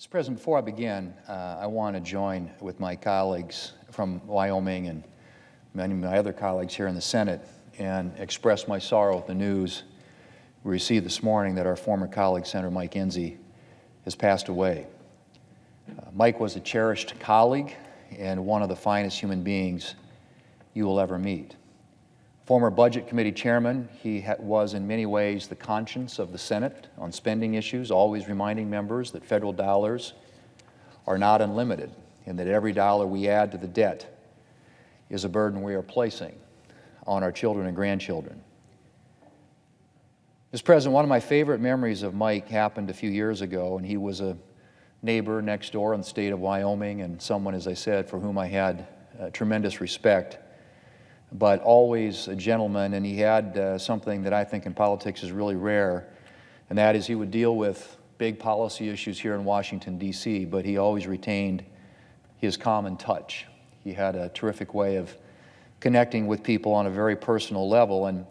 Mr. President, before I begin, I want to join with my colleagues from Wyoming and many of my other colleagues here in the Senate and express my sorrow at the news we received this morning that our former colleague, Senator Mike Enzi, has passed away. Mike was a cherished colleague and one of the finest human beings you will ever meet. Former Budget Committee Chairman, he was in many ways the conscience of the Senate on spending issues, always reminding members that federal dollars are not unlimited and that every dollar we add to the debt is a burden we are placing on our children and grandchildren. Mr. President, one of my favorite memories of Mike happened a few years ago, and he was a neighbor next door in the state of Wyoming and someone, as I said, for whom I had tremendous respect, but always a gentleman, and he had something that I think in politics is really rare, and that is he would deal with big policy issues here in Washington, D.C., but he always retained his common touch. He had a terrific way of connecting with people on a very personal level, and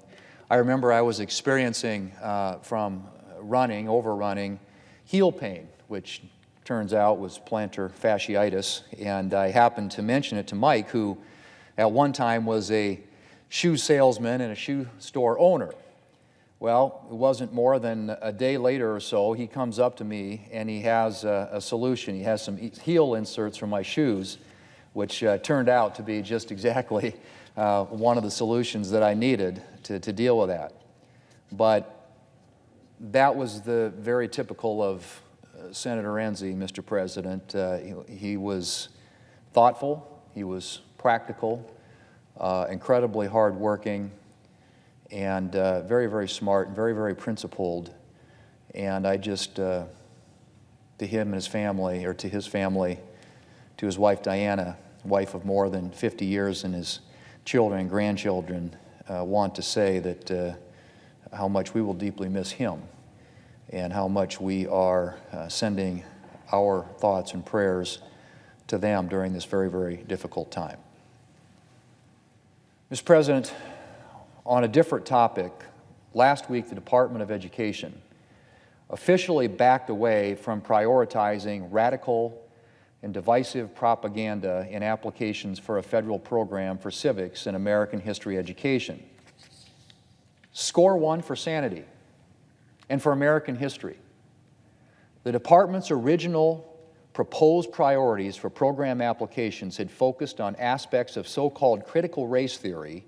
I remember I was experiencing from overrunning, heel pain, which turns out was plantar fasciitis, and I happened to mention it to Mike, who at one time was a shoe salesman and a shoe store owner. Well, it wasn't more than a day later or so, he comes up to me and he has a solution. He has some heel inserts for my shoes, which turned out to be just exactly one of the solutions that I needed to deal with that. But that was the very typical of Senator Enzi, Mr. President. He was thoughtful, he was practical, incredibly hardworking, and very, very smart, and very, very principled. And I just, to him and his family, or to his family, to his wife Diana, wife of more than 50 years, and his children and grandchildren, want to say that how much we will deeply miss him and how much we are sending our thoughts and prayers to them during this very, very difficult time. Mr. President, on a different topic, last week the Department of Education officially backed away from prioritizing radical and divisive propaganda in applications for a federal program for civics and American history education. Score one for sanity and for American history. The department's original proposed priorities for program applications had focused on aspects of so-called critical race theory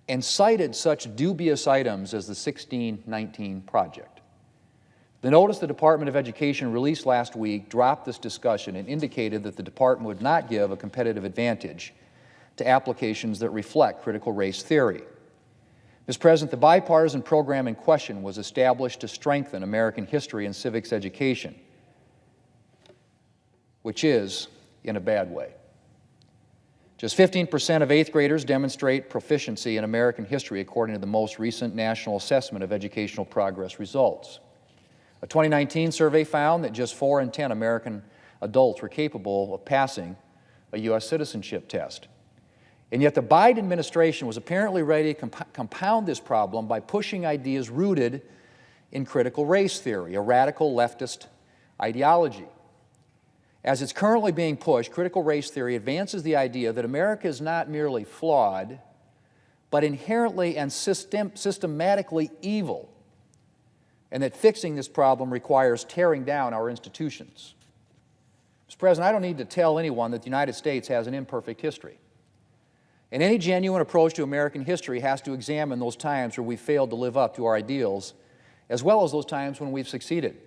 and cited such dubious items as the 1619 Project. The notice the Department of Education released last week dropped this discussion and indicated that the department would not give a competitive advantage to applications that reflect critical race theory. Mr. President, the bipartisan program in question was established to strengthen American history and civics education, which is in a bad way. Just 15% of 8th graders demonstrate proficiency in American history according to the most recent National Assessment of Educational Progress results. A 2019 survey found that just 4 in 10 American adults were capable of passing a U.S. citizenship test. And yet the Biden administration was apparently ready to compound this problem by pushing ideas rooted in critical race theory, a radical leftist ideology. As it's currently being pushed, critical race theory advances the idea that America is not merely flawed, but inherently and systematically evil, and that fixing this problem requires tearing down our institutions. Mr. President, I don't need to tell anyone that the United States has an imperfect history. And any genuine approach to American history has to examine those times where we failed to live up to our ideals, as well as those times when we've succeeded.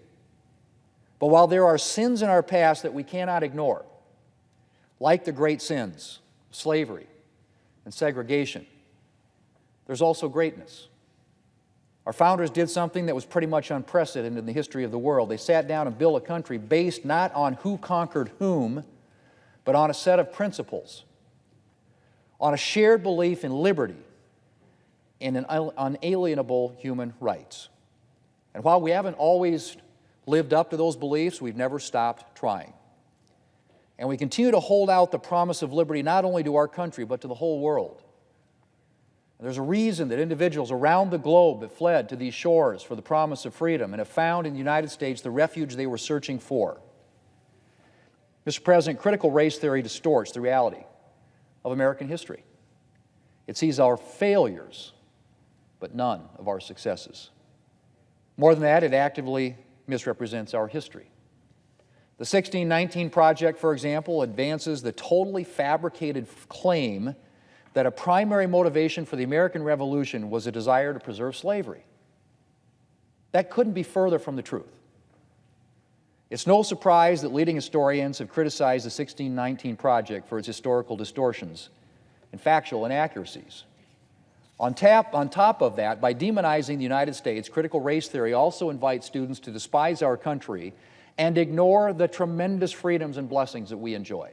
But while there are sins in our past that we cannot ignore, like the great sins, slavery and segregation, there's also greatness. Our founders did something that was pretty much unprecedented in the history of the world. They sat down and built a country based not on who conquered whom, but on a set of principles, on a shared belief in liberty and in unalienable human rights. And while we haven't always lived up to those beliefs, we've never stopped trying. And we continue to hold out the promise of liberty not only to our country, but to the whole world. And there's a reason that individuals around the globe have fled to these shores for the promise of freedom and have found in the United States the refuge they were searching for. Mr. President, critical race theory distorts the reality of American history. It sees our failures, but none of our successes. More than that, it actively misrepresents our history. The 1619 Project, for example, advances the totally fabricated claim that a primary motivation for the American Revolution was a desire to preserve slavery. That couldn't be further from the truth. It's no surprise that leading historians have criticized the 1619 Project for its historical distortions and factual inaccuracies. On top of that, by demonizing the United States, critical race theory also invites students to despise our country and ignore the tremendous freedoms and blessings that we enjoy.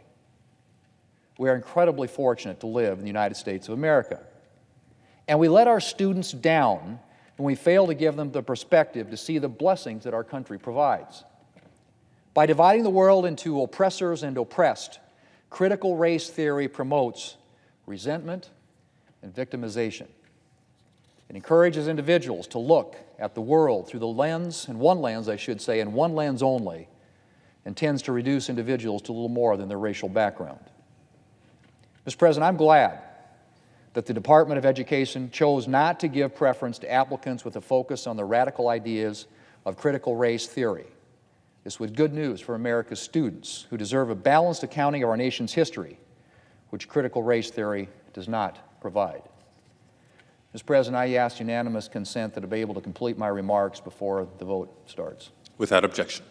We are incredibly fortunate to live in the United States of America. And we let our students down when we fail to give them the perspective to see the blessings that our country provides. By dividing the world into oppressors and oppressed, critical race theory promotes resentment and victimization. It encourages individuals to look at the world through the lens, and one lens, I should say, and one lens only, and tends to reduce individuals to little more than their racial background. Mr. President, I'm glad that the Department of Education chose not to give preference to applicants with a focus on the radical ideas of critical race theory. This was good news for America's students, who deserve a balanced accounting of our nation's history, which critical race theory does not provide. Mr. President, I ask unanimous consent that I be able to complete my remarks before the vote starts. Without objection.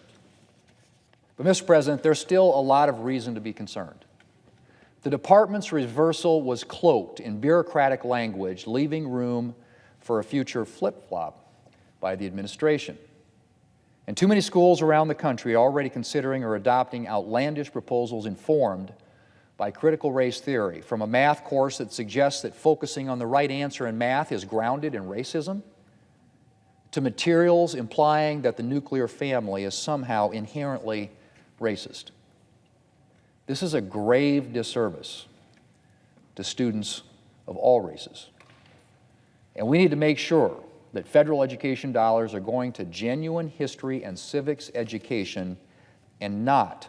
But, Mr. President, there's still a lot of reason to be concerned. The Department's reversal was cloaked in bureaucratic language, leaving room for a future flip-flop by the administration. And too many schools around the country are already considering or adopting outlandish proposals informed by critical race theory, from a math course that suggests that focusing on the right answer in math is grounded in racism, to materials implying that the nuclear family is somehow inherently racist. This is a grave disservice to students of all races. And we need to make sure that federal education dollars are going to genuine history and civics education and not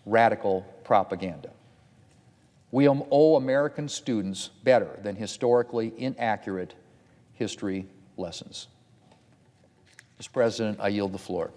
radical propaganda. We owe American students better than historically inaccurate history lessons. Mr. President, I yield the floor.